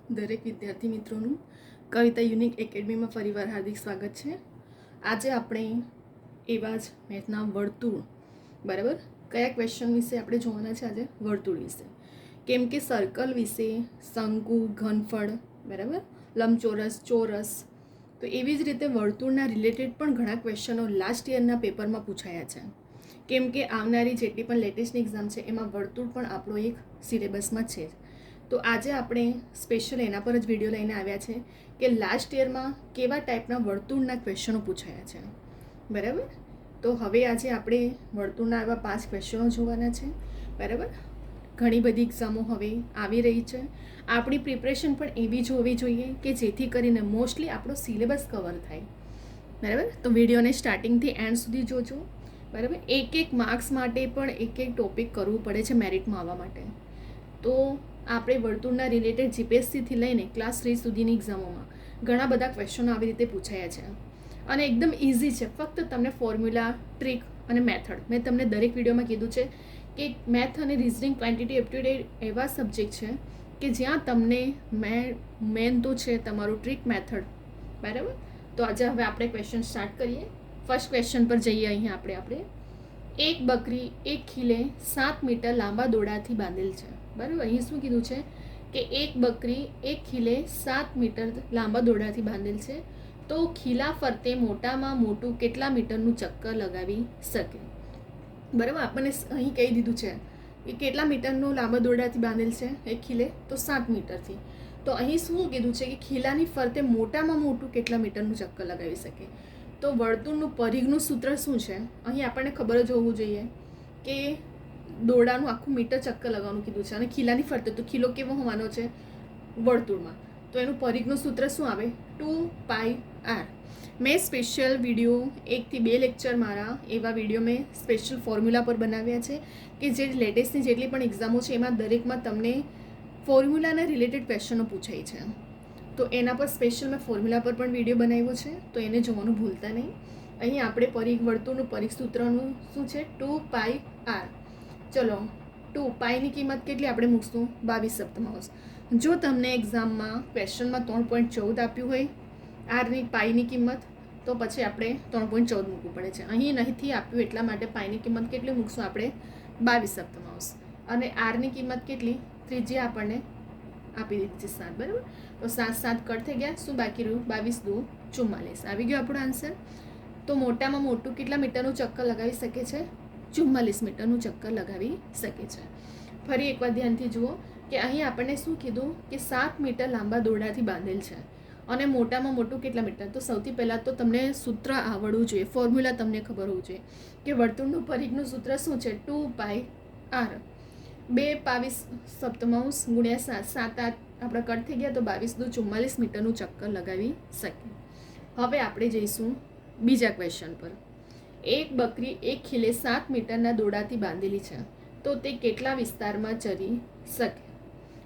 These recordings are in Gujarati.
દરેક વિદ્યાર્થી મિત્રોનું કવિતા યુનિક એકેડમીમાં ફરીવાર હાર્દિક સ્વાગત છે. આજે આપણે એવા જ મેથના વર્તુળ, બરાબર, કયા ક્વેશ્ચન વિશે આપણે જોવાના છે આજે? વર્તુળ વિશે. કેમ કે સર્કલ વિશે, શંકુ, ઘનફળ, બરાબર, લંબચોરસ, ચોરસ, તો એવી જ રીતે વર્તુળના રિલેટેડ પણ ઘણા ક્વેશ્ચનો લાસ્ટ યરના પેપરમાં પૂછાયા છે. કેમ કે આવનારી જેટલી પણ લેટેસ્ટની એક્ઝામ છે એમાં વર્તુળ પણ આપણો એક સિલેબસમાં છે જ. તો આજે આપણે સ્પેશિયલ એના પર જ વિડીયો લઈને આવ્યા છે કે લાસ્ટ યરમાં કેવા ટાઈપના વર્તુળના ક્વેશ્ચનો પૂછાયા છે, બરાબર. તો હવે આજે આપણે વર્તુળના એવા 5 ક્વેશ્ચનો જોવાના છે, બરાબર. ઘણી બધી એક્ઝામો હવે આવી રહી છે. આપણી પ્રિપરેશન પણ એવી જ હોવી જોઈએ કે જેથી કરીને મોસ્ટલી આપણો સિલેબસ કવર થાય, બરાબર. તો વિડીયોને સ્ટાર્ટિંગથી એન્ડ સુધી જોજો, બરાબર. એક માર્ક્સ માટે પણ એક ટોપિક કરવું પડે છે મેરિટમાં આવવા માટે. તો આપણે વર્તુળના રિલેટેડ જીપીએસસીથી લઈને ક્લાસ 3 સુધીની એક્ઝામોમાં ઘણા બધા ક્વેશ્ચનો આવી રીતે પૂછાયા છે અને એકદમ ઇઝી છે. ફક્ત તમને ફોર્મ્યુલા, ટ્રીક અને મેથડ, મેં તમને દરેક વિડીયોમાં કીધું છે કે મેથ અને રિઝનિંગ, ક્વોન્ટિટી, એપ્ટિટ્યૂડ એવા સબ્જેક્ટ છે કે જ્યાં તમને મેન તો છે તમારું ટ્રીક, મેથડ, બરાબર. તો આજે હવે આપણે ક્વેશ્ચન સ્ટાર્ટ કરીએ. ફર્સ્ટ ક્વેશ્ચન પર જઈએ. અહીંયા આપણે એક બકરી એક ખીલે 7 મીટર લાંબા દોરડાથી બાંધેલ છે, બરાબર. અહીં શું કીધું છે કે એક બકરી એક ખીલે 7 મીટર લાંબા દોરડાથી બાંધેલ છે, તો ખીલા ફરતે મોટામાં મોટું કેટલા મીટરનું ચક્કર લગાવી શકે, બરાબર. આપણને અહીં કહી દીધું છે કે કેટલા મીટરનું લાંબા દોરડાથી બાંધેલ છે એક ખીલે, તો 7 મીટરથી. તો અહીં શું કીધું છે કે ખીલાની ફરતે મોટામાં મોટું કેટલા મીટરનું ચક્કર લગાવી શકે. તો વર્તુળનું પરિઘનું સૂત્ર શું છે અહીં આપણને ખબર જ હોવું જોઈએ કે દોરડાનું આખું મીટર ચક્કર લગાવવાનું કીધું છે અને ખીલાની ફરતે, તો ખીલો કેવો હોવાનો છે? વર્તુળમાં. તો એનું પરિઘનું સૂત્ર શું આવે? 2πr. મેં સ્પેશિયલ વિડીયો 1 થી 2 લેક્ચર મારા એવા વિડીયો મેં સ્પેશિયલ ફોર્મ્યુલા પર બનાવ્યા છે કે જે લેટેસ્ટની જેટલી પણ એક્ઝામો છે એમાં દરેકમાં તમને ફોર્મ્યુલાના રિલેટેડ ક્વેશ્ચનો પૂછાય છે. તો એના પર સ્પેશિયલ મેં ફોર્મ્યુલા પર પણ વિડીયો બનાવ્યો છે, તો એને જોવાનું ભૂલતા નહીં. અહીં આપણે વર્તુળનું પરિઘ સૂત્રનું શું છે? 2πr. ચલો, 2 પાઈની કિંમત કેટલી આપણે મૂકશું? 22 સપ્તમાંશ. જો તમને એક્ઝામમાં ક્વેશ્ચનમાં 3.14 આપ્યું હોય આરની પાઈની કિંમત, તો પછી આપણે 3.14 મૂકવું પડે છે. અહીં નહીંથી આપ્યું એટલા માટે પાઈની કિંમત કેટલી મૂકશું આપણે? 22 સપ્તમાંશ. અને આરની કિંમત કેટલી? ત્રિજ્યા આપણને આપી દીધી છે 7, બરાબર. તો 7 કટ થઈ ગયા. શું બાકી રહ્યું? 22 દુ 44. આવી ગયો આપણો આન્સર. તો મોટામાં મોટું કેટલા મીટરનું ચક્કર લગાવી શકે છે? 44 મીટરનું ચક્કર લગાવી શકે છે. ફરી એકવાર ધ્યાનથી જુઓ કે અહીં આપણને શું કીધું કે 7 મીટર લાંબા દોરડાથી બાંધેલ છે અને મોટામાં મોટું કેટલા મીટર? તો સૌથી પહેલાં તો તમને સૂત્ર આવડવું જોઈએ, ફોર્મ્યુલા તમને ખબર હોવું જોઈએ કે વર્તુળનું પરિઘનું સૂત્ર શું છે? 2πr. 22 સપ્તમાંશ ગુણ્યા 7 આપણા કટ થઈ ગયા, તો 22 દુ 44 મીટરનું ચક્કર લગાવી શકે. હવે આપણે જઈશું બીજા ક્વેશ્ચન પર. એક બકરી એક ખીલે 7 મીટરના દોરડાથી બાંધેલી છે, તો તે કેટલા વિસ્તારમાં ચરી શકે,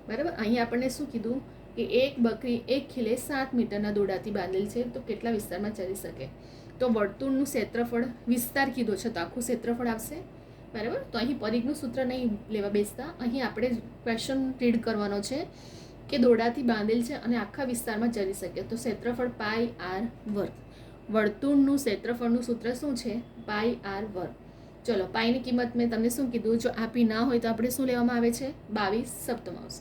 બરાબર. અહીં આપણને શું કીધું કે એક બકરી એક ખીલે 7 મીટરના દોરડાથી બાંધેલ છે, તો કેટલા વિસ્તારમાં ચરી શકે. તો વર્તુળનું ક્ષેત્રફળ, વિસ્તાર કીધો છે તો આખું ક્ષેત્રફળ આવશે, બરાબર. તો અહીં પરિઘનું સૂત્ર નહીં લેવા બેસતા, અહીં આપણે ક્વેશ્ચન રીડ કરવાનો છે કે દોરડાથી બાંધેલ છે અને આખા વિસ્તારમાં ચરી શકે, તો ક્ષેત્રફળ πr વર્ગ. વર્તુળનું ક્ષેત્રફળનું સૂત્ર શું છે? πr વર્ગ. ચલો, પાઈની કિંમત મેં તમને શું કીધું? જો આપી ના હોય તો આપણે શું લેવામાં આવે છે? 22 સપ્તમાંશ.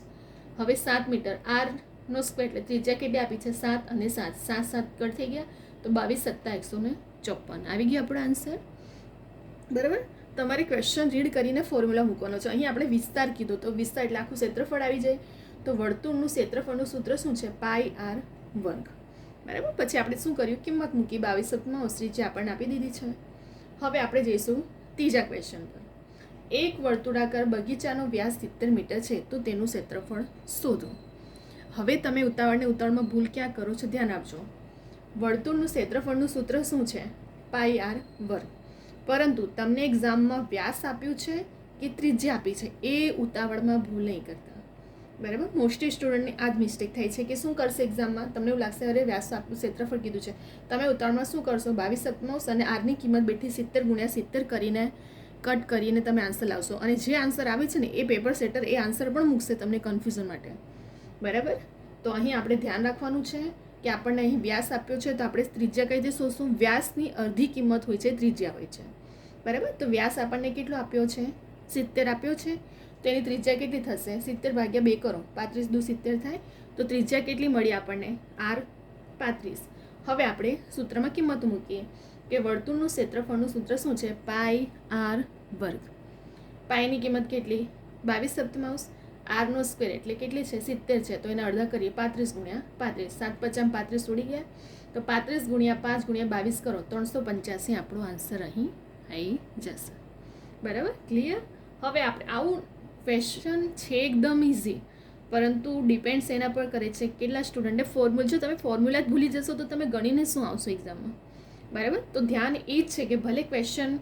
હવે 7 મીટર, આરનો સ્ક્વેર એટલે ત્રિજ્યા કેટલી આપી છે? 7 અને 7, 7 કટ થઈ ગયા, તો 22 + 7 154. આવી ગયો આપણો આન્સર, બરાબર. તમારે ક્વેશ્ચન રીડ કરીને ફોર્મ્યુલા મૂકવાનો છે. અહીં આપણે વિસ્તાર કીધો, તો વિસ્તાર એટલે આખું ક્ષેત્રફળ આવી જાય. તો વર્તુળનું ક્ષેત્રફળનું સૂત્ર શું છે? πr વર્ગ, બરાબર. પછી આપણે શું કર્યું? કિંમત મૂકી 22 સપ્તમાંશ, ત્રિજ્યા આપણને આપી દીધી છે. હવે આપણે જઈશું ત્રીજા ક્વેશ્ચન પર. એક વર્તુળાકાર બગીચાનો વ્યાસ 70 મીટર છે, તો તેનું ક્ષેત્રફળ શોધો. હવે તમે ઉતાવળમાં ભૂલ ક્યાં કરો છો? ધ્યાન આપજો. વર્તુળનું ક્ષેત્રફળનું સૂત્ર શું છે? πr વર્ગ. પરંતુ તમને એક્ઝામમાં વ્યાસ આપ્યું છે કે ત્રિજ્યા આપી છે, એ ઉતાવળમાં ભૂલ નહીં કરતા, બરાબર. મોસ્ટલી સ્ટુડન્ટની આ જ મિસ્ટેક થાય છે કે શું કરશે એક્ઝામમાં, તમને એવું લાગશે અરે વ્યાસ આપ્યું, ક્ષેત્રફળ કીધું છે, તમે ઉતાવળમાં શું કરશો? 22 સપ્તમાંશ અને આરની કિંમત બેઠી 70 ગુણ્યા 70 કરીને કટ કરીને તમે આન્સર લાવશો અને જે આન્સર આવે છે ને એ પેપર સેટર એ આન્સર પણ મૂકશે તમને કન્ફ્યુઝન માટે, બરાબર. તો અહીં આપણે ધ્યાન રાખવાનું છે કે આપણને અહીં વ્યાસ આપ્યો છે તો આપણે ત્રિજ્યા કઈ રીતે શોધશું. વ્યાસની અડધી કિંમત હોય છે ત્રિજ્યા હોય છે, બરાબર. તો વ્યાસ આપણને કેટલો આપ્યો છે? 70 આપ્યો છે. તો એની ત્રિજ્યા કેટલી થશે? 70 ભાગ્યા 2 કરો, 35 દુ 70 થાય. તો ત્રિજ્યા કેટલી મળી આપણને? r 35. હવે આપણે સૂત્રમાં કિંમત મૂકીએ કે વર્તુળનું ક્ષેત્રફળનું સૂત્ર શું છે? પાઈ r વર્ગ. પાઈની કિંમત કેટલી? 22/7. આરનો સ્ક્વેર એટલે કેટલી છે? 70 છે. તો એને અડધા કરીએ, 35 ગુણ્યા 35. 7 × 5 35 ઉડી ગયા. તો 35 ગુણ્યા 5 ગુણ્યા 22 કરો, 385 આપણો આન્સર અહીં આવી જશે, બરાબર. ક્લિયર? હવે આપણે આવું ક્વેશ્ચન છે એકદમ ઇઝી, પરંતુ ડિપેન્ડ્સ એના પર કરે છે કેટલા સ્ટુડન્ટે ફોર્મ્યુલા. જો તમે ફોર્મ્યુલા જ ભૂલી જશો તો તમે ગણીને શું આવશો એક્ઝામમાં, બરાબર. તો ધ્યાન એ જ છે કે ભલે ક્વેશ્ચન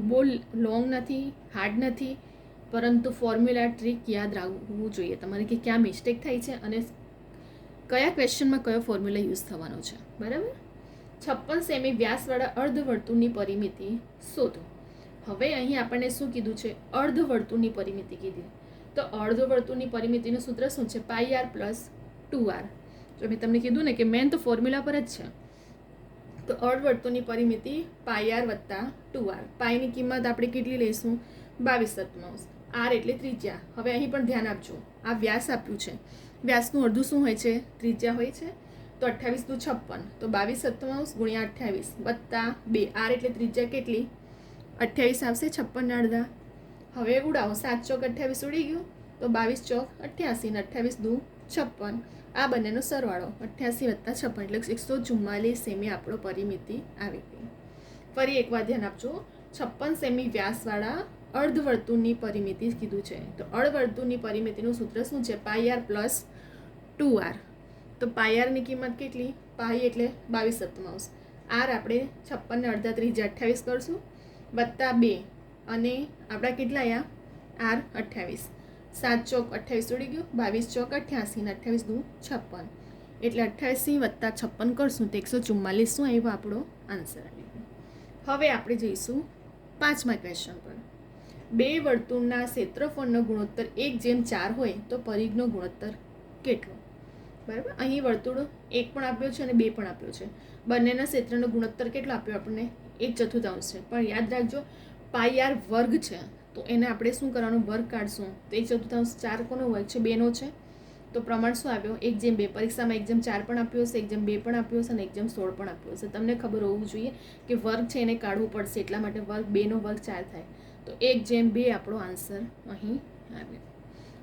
બહુ લોંગ નથી, હાર્ડ નથી, પરંતુ ફોર્મ્યુલા ટ્રીક યાદ રાખવું જોઈએ તમારે કે ક્યાં મિસ્ટેક થાય છે અને કયા ક્વેશ્ચનમાં કયો ફોર્મ્યુલા યુઝ થવાનો છે, બરાબર. 56 સેમી વ્યાસવાળા અર્ધવર્તુળની પરિમિતિ શોધો. હવે અહીં આપણને શું કીધું છે? અર્ધવર્તુળની પરિમિતિ કીધી. તો અર્ધવર્તુળની પરિમિતિનું સૂત્ર શું છે? પાઈ r પ્લસ 2r. જો મેં તમને કીધું ને કે મેન તો ફોર્મ્યુલા પર જ છે. તો અર્ધવર્તુળની પરિમિતિ પાઈ r વત્તા 2r. પાઈની કિંમત આપણે કેટલી લઈશું? 22/7. r એટલે ત્રિજ્યા. હવે અહીં પણ ધ્યાન આપજો, આ વ્યાસ આપ્યું છે. વ્યાસનું અડધું શું હોય છે? ત્રિજ્યા હોય છે. તો 28 દુ 56. તો 22/7 ગુણ્યા 28 વત્તા 2. r એટલે ત્રિજ્યા કેટલી? 28 આવશે. 56 ના અડધા. હવે ઉડાવો, 7 ચોક 28 ઉડી ગયું. તો 22 ચોક 88 ને 28 દુ 56. આ બંનેનો સરવાળો 88 વત્તા 56 એટલે 144 સેમી આપણો પરિમિતિ આવી ગઈ. ફરી એકવાર ધ્યાન આપજો, 56 સેમી વ્યાસવાળા અર્ધવર્તુળની પરિમિતિ કીધું છે. તો અર્ધવર્તુળની પરિમિતિનું સૂત્ર શું છે? પાઈ r પ્લસ 2r. તો પાઈ r ની કિંમત કેટલી? પાઈ એટલે 22/7. r આપણે 56 ને અડધા ત્રિજ્યા 28 કરશું વત્તા 2 અને આપણા કેટલા આવ્યા? r 28. 7 ચોક 28 ઉડી ગયું. 22 ચોક 88 ને 28 દુ 56 એટલે 88 વત્તા 56 કરશું તો 144 શું આવ્યો? આપણો આન્સર આવી ગયો. હવે આપણે જઈશું 5મા ક્વેશ્ચન પર. બે વર્તુળના ક્ષેત્રફળનો ગુણોત્તર 1/4 હોય તો પરિઘનો ગુણોત્તર કેટલો? બરાબર. અહીં વર્તુળ 1 પણ આપ્યો છે અને 2 પણ આપ્યો છે. બંનેના ક્ષેત્રનો ગુણોત્તર કેટલો આપ્યો આપણને? 1/4 છે. પણ યાદ રાખજો, પાઈ r વર્ગ છે તો એને આપણે શું કરવાનું? વર્ગ કાઢશું. તો 1/4 4 કોનો વર્ગ છે? 2નો છે. તો પ્રમાણ શું આવ્યો? 1/2. પરીક્ષામાં 1/4 પણ આપ્યો હશે, 1/2 પણ આપ્યો હશે અને 1/16 પણ આપ્યો હશે. તમને ખબર હોવું જોઈએ કે વર્ગ છે એને કાઢવું પડશે, એટલા માટે વર્ગ 2નો વર્ગ 4 થાય. તો 1/2 આપણો આન્સર અહીં આવ્યો,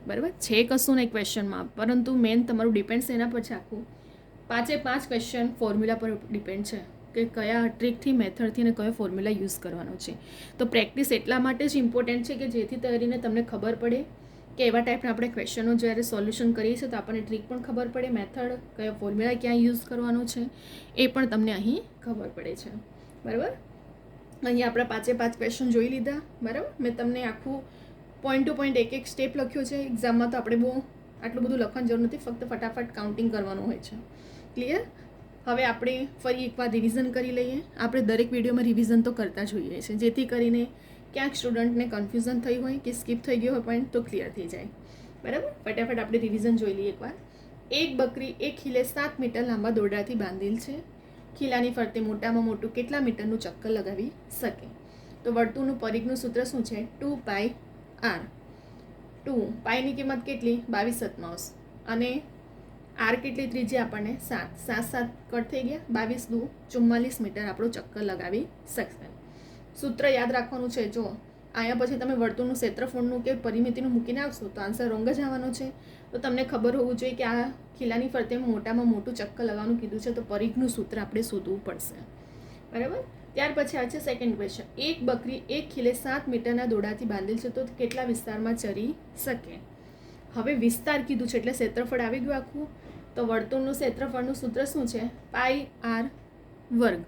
બરાબર છે. કશું નહીં ક્વેશ્ચનમાં, પરંતુ મેન તમારું ડિપેન્ડ્સ એના પર છે આખું. 5 ક્વેશ્ચન ફોર્મ્યુલા પર ડિપેન્ડ છે કે કયા ટ્રીકથી, મેથડથી અને કયો ફોર્મ્યુલા યુઝ કરવાનો છે. તો પ્રેક્ટિસ એટલા માટે જ ઇમ્પોર્ટન્ટ છે કે જેથી કરીને તમને ખબર પડે કે એવા ટાઈપના આપણે ક્વેશ્ચનો જ્યારે સોલ્યુશન કરીએ છીએ તો આપણને ટ્રીક પણ ખબર પડે, મેથડ, કયો ફોર્મ્યુલા ક્યાં યુઝ કરવાનો છે એ પણ તમને અહીં ખબર પડે છે, બરાબર. અહીં આપણા 5 ક્વેશ્ચન જોઈ લીધા, બરાબર. મેં તમને આખું પોઈન્ટ ટુ પોઈન્ટ એક સ્ટેપ લખ્યો છે. એક્ઝામમાં તો આપણે બહુ આટલું બધું લખવાની જરૂર નથી, ફક્ત ફટાફટ કાઉન્ટિંગ કરવાનું હોય છે. ક્લિયર? હવે આપણે ફરી એકવાર રિવિઝન કરી લઈએ. આપણે દરેક વિડીયોમાં રિવિઝન તો કરતા જ હોઈએ છીએ, જેથી કરીને ક્યાંક સ્ટુડન્ટને કન્ફ્યુઝન થઈ હોય કે સ્કીપ થઈ ગયો હોય પોઈન્ટ તો ક્લિયર થઈ જાય, બરાબર. ફટાફટ આપણે રિવિઝન જોઈ લઈએ એકવાર. એક બકરી એક ખીલે 7 મીટર લાંબા દોરડાથી બાંધેલ છે. ખીલાની ફરતે મોટામાં મોટું કેટલા મીટરનું ચક્કર લગાવી શકે? તો વર્તુળનું પરિઘનું સૂત્ર શું છે? 2 પાઈ r. 2 પાઈની કિંમત કેટલી? 22/7 અને r કેટલી ત્રિજ્યા આપણને? 7. 7 કટ થઈ ગયા. 22 દુ 44 મીટર આપણું ચક્કર લગાવી શકશે. સૂત્ર યાદ રાખવાનું છે. જો અહીંયા પછી તમે વર્તુળનું ક્ષેત્રફળનું કે પરિમિતિનું મૂકીને આવશો તો આન્સર રોંગ જ આવવાનો છે. તો તમને ખબર હોવું જોઈએ કે આ ખીલાની ફરતે મોટામાં મોટું ચક્કર લગાવવાનું કીધું છે, તો પરિઘનું સૂત્ર આપણે શોધવું પડશે, બરાબર. ત્યાર પછી આ છે સેકન્ડ ક્વેશ્ચન. એક બકરી એક ખીલે 7 મીટરના દોરડાથી બાંધેલ છે તો કેટલા વિસ્તારમાં ચરી શકે? હવે વિસ્તાર કીધું છે એટલે ક્ષેત્રફળ આવી ગયું આખું. તો વર્તુળનું ક્ષેત્રફળનું સૂત્ર શું છે? પાઈ r વર્ગ.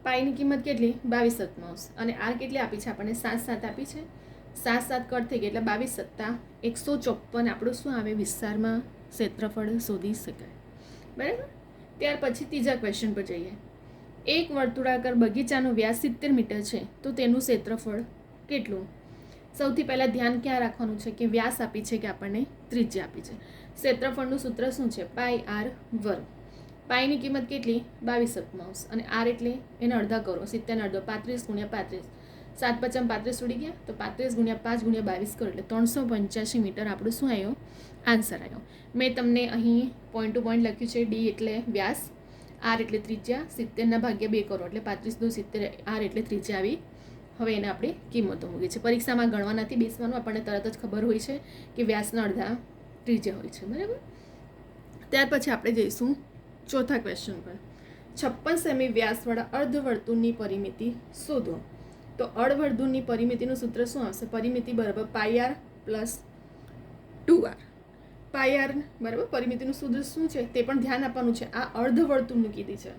પાઈની કિંમત કેટલી? 22/7 અને r કેટલી આપી છે આપણને? 7 આપી છે. 7 કટ થઈ ગયા એટલે 22 + 154 આપણું શું આવે? વિસ્તારમાં ક્ષેત્રફળ શોધી શકાય, બરાબર. ત્યાર પછી ત્રીજા ક્વેશ્ચન પર જઈએ. એક વર્તુળાકાર બગીચાનો વ્યાસ 70 મીટર છે તો તેનું ક્ષેત્રફળ કેટલું? સૌથી પહેલાં ધ્યાન ક્યાં રાખવાનું છે કે વ્યાસ આપી છે કે આપણને ત્રિજ્યા આપી છે. ક્ષેત્રફળનું સૂત્ર શું છે? પાઈ આર વર્ગ. પાઈની કિંમત કેટલી? 22/7 અને આર એટલે એને અડધા કરો, 70 અડધો 35 × 35, 7 × 35 ઉડી ગયા, તો 35 × 5 × 22 કરો એટલે 385 મીટર આપણું શું આવ્યો? આન્સર આવ્યો. મેં તમને અહીં પોઈન્ટ ટુ પોઈન્ટ લખ્યું છે. ડી એટલે વ્યાસ, આર એટલે ત્રિજ્યા, 70 ભાગ્યા 2 કરો એટલે 35 × 70, આર એટલે ત્રિજ્યા આવી. હવે એને આપણે કિંમતો મૂકી છે. પરીક્ષામાં ગણવા નથી બેસવાનું, આપણને તરત જ ખબર હોય છે કે વ્યાસના અડધા ત્રિજ્યા હોય છે, બરાબર. ત્યાર પછી આપણે જઈશું ચોથા ક્વેશ્ચન પર. 56 સેમી વ્યાસવાળા અર્ધવર્તુળની પરિમિતિ શોધો. તો અર્ધવર્તુળની પરિમિતિનું સૂત્ર શું આવશે? પરિમિતિ બરાબર પાઈ આર પ્લસ 2r. પાઈ આર બરાબર પરિમિતિનું સૂત્ર શું છે તે પણ ધ્યાન આપવાનું છે. આ અર્ધવર્તુળનું કીધી છે,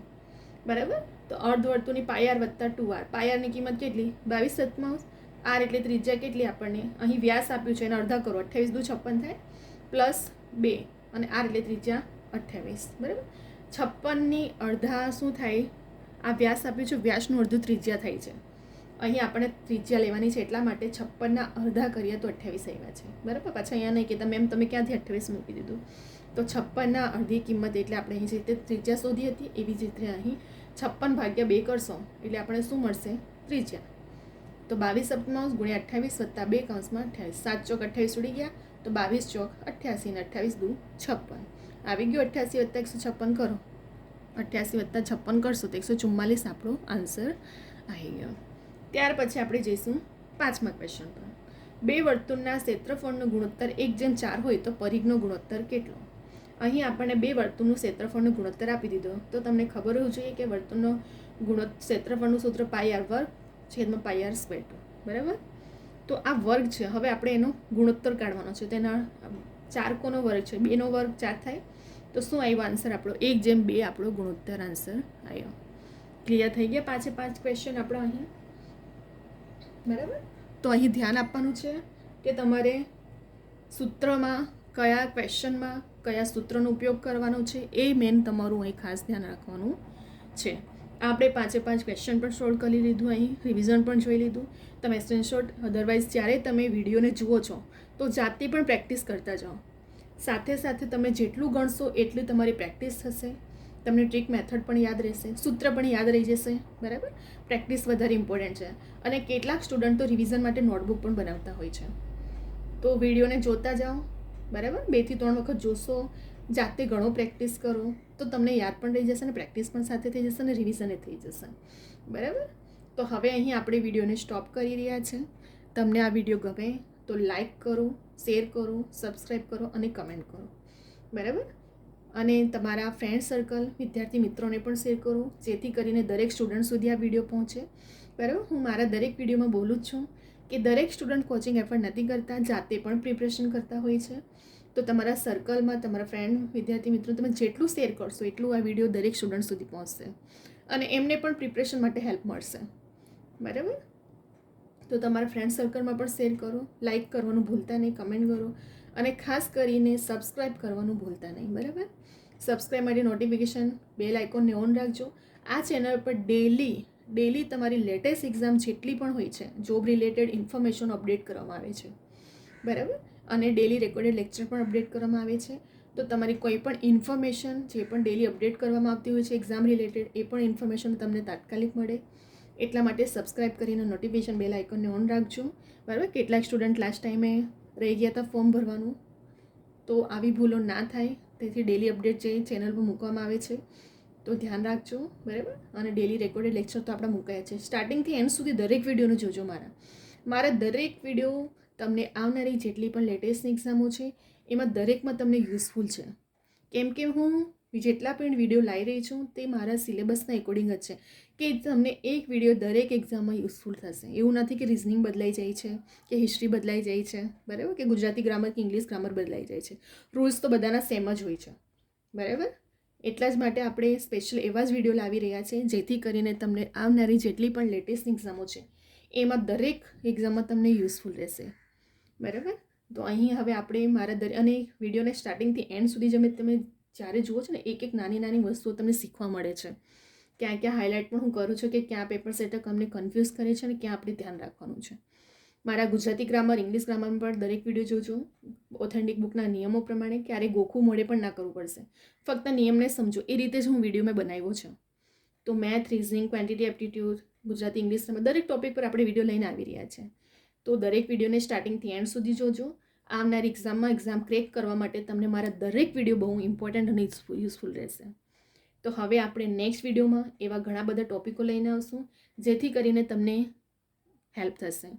બરાબર. તો અર્ધવર્તુળની પાઈ આર વત્તા 2r. પાઈ આરની કિંમત કેટલી? 22/7. આર એટલે ત્રિજ્યા કેટલી આપણને અહીં વ્યાસ આપ્યું છે, એને અડધા કરો 28 × 56 થાય, પ્લસ 2 અને આર એટલે ત્રિજ્યા 28, બરાબર. 56ની અડધા શું થાય? આ વ્યાસ આપ્યું છે, વ્યાસનું અડધું ત્રિજ્યા થાય છે. અહીં આપણે ત્રિજ્યા લેવાની છે, એટલા માટે 56ના અડધા કરીએ તો 28 આવ્યા છે, બરાબર. પાછા અહીંયા નહીં કહેતા મેમ તમે ક્યાંથી 28 મૂકી દીધું. તો 56ના અડધી કિંમત એટલે આપણે અહીં જે રીતે ત્રિજ્યા શોધી હતી એવી જ રીતે અહીં 56 ભાગ્યા 2 કરશો એટલે આપણે શું મળશે? ત્રિજ્યા. તો 22/7 × 28 વત્તા 2 કૌંસમાં 28, 7 ચોક 28 ઉડી ગયા, તો 22 ચોક 88 ને 28 દુ 56 આવી ગયું. 88 વત્તા 156 કરો, 88 વત્તા 56 કરશો તો 144 આપણો આન્સર આવી ગયો. ત્યાર પછી આપણે જઈશું પાંચમા ક્વેશ્ચન પર. બે વર્તુળના ક્ષેત્રફળનો ગુણોત્તર 1/4 હોય તો પરિઘનો ગુણોત્તર કેટલો? અહીં આપણને બે વર્તુળનું ક્ષેત્રફળનો ગુણોત્તર આપી દીધો, તો તમને ખબર હોવું જોઈએ કે વર્તુળનો ક્ષેત્રફળનું સૂત્ર પાઈ આર વર્ગ છેદમાં પાઈ આર સ્ક્વેર 2, બરાબર. તો આ વર્ગ છે, હવે આપણે એનો ગુણોત્તર કાઢવાનો છે. તેના 4 કોનો વર્ગ છે? 2નો વર્ગ 4 થાય, તો શું આવ્યો આન્સર આપણો? 1/2 આપણો ગુણોત્તર આન્સર આવ્યો. ક્લિયર થઈ ગયા 5 ક્વેશ્ચન આપણા અહીં, બરાબર. તો અહીં ધ્યાન આપવાનું છે કે તમારે સૂત્રમાં કયા ક્વેશ્ચનમાં કયા સૂત્રનો ઉપયોગ કરવાનો છે એ મેન તમારું અહીં ખાસ ધ્યાન રાખવાનું છે. આપણે 5 ક્વેશ્ચન પણ સોલ્વ કરી લીધું, અહીં રિવિઝન પણ જોઈ લીધું. તમે સ્ક્રીનશોટ અધરવાઇઝ જ્યારે તમે વિડીયોને જુઓ છો તો જાતે પણ પ્રેક્ટિસ કરતા જાઓ. સાથે સાથે તમે જેટલું ગણશો એટલી તમારી પ્રેક્ટિસ થશે, તમને ટ્રીક મેથડ પણ યાદ રહેશે, સૂત્ર પણ યાદ રહી જશે, બરાબર. પ્રેક્ટિસ વધારે ઇમ્પોર્ટન્ટ છે. અને કેટલાક સ્ટુડન્ટ તો રિવિઝન માટે નોટબુક પણ બનાવતા હોય છે. તો વિડીયોને જોતા જાઓ, બરાબર. 2 થી 3 વખત જોશો, જાતે ઘણો પ્રેક્ટિસ કરો તો તમને યાદ પણ રહી જશે અને પ્રેક્ટિસ પણ સાથે થઈ જશે અને રિવિઝન થઈ જશે, બરાબર. તો હવે અહીં આપણે વિડીયોને સ્ટોપ કરી રહ્યા છે. તમને આ વિડીયો ગમે તો લાઈક કરો, શેર કરો, સબસ્ક્રાઈબ કરો અને કમેન્ટ કરો, બરાબર. અને તમારા ફ્રેન્ડ સર્કલ વિદ્યાર્થી મિત્રોને પણ શેર કરો, જેથી કરીને દરેક સ્ટુડન્ટ સુધી આ વિડીયો પહોંચે, બરાબર. હું મારા દરેક વિડીયોમાં બોલું જ છું કે દરેક સ્ટુડન્ટ કોચિંગ એફર્ટ નથી કરતા, જાતે પણ પ્રિપરેશન કરતા હોય છે. તો તમારા સર્કલમાં તમારા ફ્રેન્ડ વિદ્યાર્થી મિત્રો તમે જેટલું શેર કરશો એટલું આ વિડીયો દરેક સ્ટુડન્ટ સુધી પહોંચશે અને એમને પણ પ્રિપરેશન માટે હેલ્પ મળશે, બરાબર. તો તમારા ફ્રેન્ડ સર્કલમાં પણ શેર કરો, લાઈક કરવાનું ભૂલતા નહીં, કમેન્ટ કરો અને ખાસ કરીને સબસ્ક્રાઈબ કરવાનું ભૂલતા નહીં, બરાબર. સબસ્ક્રાઈબ માટે નોટિફિકેશન બેલ આઇકોનને ઓન રાખજો. આ ચેનલ પર ડેલી તમારી લેટેસ્ટ એક્ઝામ જેટલી પણ હોય છે, જોબ રિલેટેડ ઇન્ફોર્મેશન અપડેટ કરવામાં આવે છે, બરાબર. અને ડેલી રેકોર્ડેડ લેક્ચર પણ અપડેટ કરવામાં આવે છે. તો તમારી કોઈ પણ ઇન્ફોર્મેશન જે પણ ડેલી અપડેટ કરવામાં આવતી હોય છે એક્ઝામ રિલેટેડ, એ પણ ઇન્ફોર્મેશન તમને તાત્કાલિક મળે. એટલા માટે સબસ્ક્રાઈબ કરીને નોટિફિકેશન બેલ આઇકોનને ઓન રાખજો, બરાબર. કેટલાક સ્ટુડન્ટ લાસ્ટ ટાઈમે રહી ગયા હતા ફોર્મ ભરવાનું, તો આવી ભૂલો ના થાય તેથી ડેલી અપડેટ જે ચેનલ પર મૂકવામાં આવે છે તો ધ્યાન રાખજો, બરાબર. અને ડેલી રેકોર્ડેડ લેક્ચર તો આપણા મુકાયા છે. સ્ટાર્ટિંગથી એન્ડ સુધી દરેક વિડીયોને જોજો. મારા દરેક વિડીયો તમને આવનારી જેટલી પણ લેટેસ્ટ એક્ઝામો છે એમાં દરેકમાં તમને યુઝફુલ છે, કેમ કે હું જેટલા પણ વિડીયો લાવી રહી છું તે મારા સિલેબસના એકોર્ડિંગ જ છે કે તમને એક વિડીયો દરેક એક્ઝામમાં યુઝફુલ થશે. એવું નથી કે રિઝનિંગ બદલાઈ જાય છે કે હિસ્ટ્રી બદલાઈ જાય છે, બરાબર, કે ગુજરાતી ગ્રામર કે ઇંગ્લિશ ગ્રામર બદલાઈ જાય છે. રૂલ્સ તો બધાના સેમ જ હોય છે, બરાબર. એટલા જ માટે આપણે સ્પેશિયલ એવા જ વિડીયો લાવી રહ્યા છે જેથી કરીને તમને આવનારી જેટલી પણ લેટેસ્ટ એક્ઝામો છે એમાં દરેક એક્ઝામમાં તમને યુઝફુલ રહેશે, બરાબર. તો અહીં હવે આપણે મારા અને વિડીયોને સ્ટાર્ટિંગથી એન્ડ સુધી તમે જ્યારે જુઓ છો ને એક નાની વસ્તુઓ તમને શીખવા મળે છે. ક્યાં હાઇલાઇટ પણ હું કરું છું કે ક્યાં પેપર સેટર અમને કન્ફ્યુઝ કરે છે અને ક્યાં આપણે ધ્યાન રાખવાનું છે, મારા ગુજરાતી ગ્રામર, ઇંગ્લિશ ગ્રામર પર દરેક વિડીયો જોજો. ઓથેન્ટિક બુકના નિયમો પ્રમાણે ક્યારે ગોખું મોડે પણ ના કરવું પડશે. ફક્ત નિયમને સમજો એ રીતે જ હું વિડીયો મેં બનાવ્યો છે. તો math, reasoning, quantity aptitude, Gujarati, English દરેક ટોપિક પર આપણે વિડીયો લઈને આવી રહ્યા છે. તો દરેક વિડીયોને સ્ટાર્ટિંગથી એન્ડ સુધી જોજો. આવનારી એક્ઝામમાં એક્ઝામ ક્રેક કરવા માટે તમને મારા દરેક વિડીયો બહુ ઇમ્પોર્ટન્ટ અને યુઝફુલ રહેશે. તો હવે આપણે નેક્સ્ટ વિડીયોમાં એવા ઘણા બધા ટોપિકો લઈને આવશું જેથી કરીને તમને હેલ્પ થશે.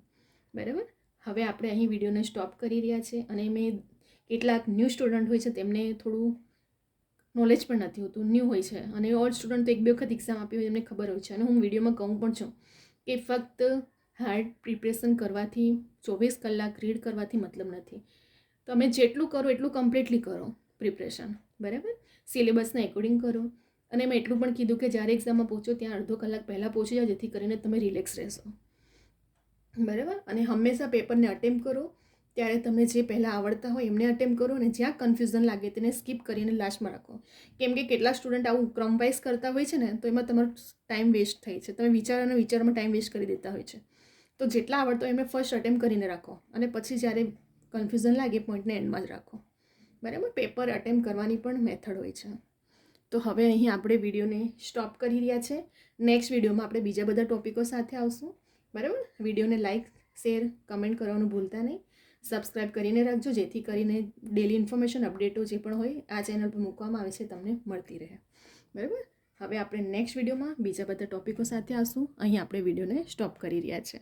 બરાબર. હવે આપણે અહીં વિડીયોને સ્ટોપ કરી રહ્યા છે અને મેં કેટલાક ન્યૂ સ્ટુડન્ટ હોય છે તેમને થોડું નોલેજ પણ નથી હોતું, ન્યૂ હોય છે, અને ઓલ્ડ સ્ટુડન્ટ તો 1-2 વખત એક્ઝામ આપી હોય એમને ખબર હોય છે. અને હું વિડીયોમાં કહું પણ છું કે ફક્ત હાર્ડ પ્રિપરેશન કરવાથી, 24 કલાક રીડ કરવાથી મતલબ નથી. તમે જેટલું કરો એટલું કમ્પ્લીટલી કરો પ્રિપરેશન. બરાબર. સિલેબસના એકોર્ડિંગ કરો. અને મેં એટલું પણ કીધું કે જ્યારે એક્ઝામમાં પહોંચો ત્યાં અડધો કલાક પહેલાં પહોંચી જાઓ જેથી કરીને તમે રિલેક્સ રહેશો. બરાબર. અને હંમેશા પેપરને અટેમ્પ કરો ત્યારે તમે જે પહેલાં આવડતા હોય એમને અટેમ્પ કરો અને જ્યાં કન્ફ્યુઝન લાગે તેને સ્કીપ કરીને લાસ્ટમાં રાખો. કેમ કે કેટલા સ્ટુડન્ટ આવું ક્રમ વાઇઝ કરતા હોય છે ને તો એમાં તમારો ટાઈમ વેસ્ટ થાય છે. તમે વિચારમાં ટાઈમ વેસ્ટ કરી દેતા હોય છે. તો જેટલા આવડતો હોય એમને ફર્સ્ટ અટેમ્પ કરીને રાખો અને પછી જ્યારે કન્ફ્યુઝન લાગે પોઈન્ટને એન્ડમાં જ રાખો. બરાબર. પેપર અટેમ્પ કરવાની પણ મેથડ હોય છે. તો હવે અહીં આપણે વિડીયોને સ્ટોપ કરી રહ્યા છે. નેક્સ્ટ વિડીયોમાં આપણે બીજા બધા ટોપિકો સાથે આવશું. બરાબર. વિડીયોને લાઇક, શેર, કમેન્ટ કરવાનું ભૂલતા નહીં. સબસ્ક્રાઈબ કરીને રાખજો જેથી કરીને ડેલી ઇન્ફોર્મેશન અપડેટો જે પણ હોય આ ચેનલ પર મૂકવામાં આવે છે તમને મળતી રહે. બરાબર. હવે આપણે નેક્સ્ટ વિડીયોમાં બીજા બધા ટોપિકો સાથે આવશું. અહીં આપણે વિડીયોને સ્ટોપ કરી રહ્યા છે.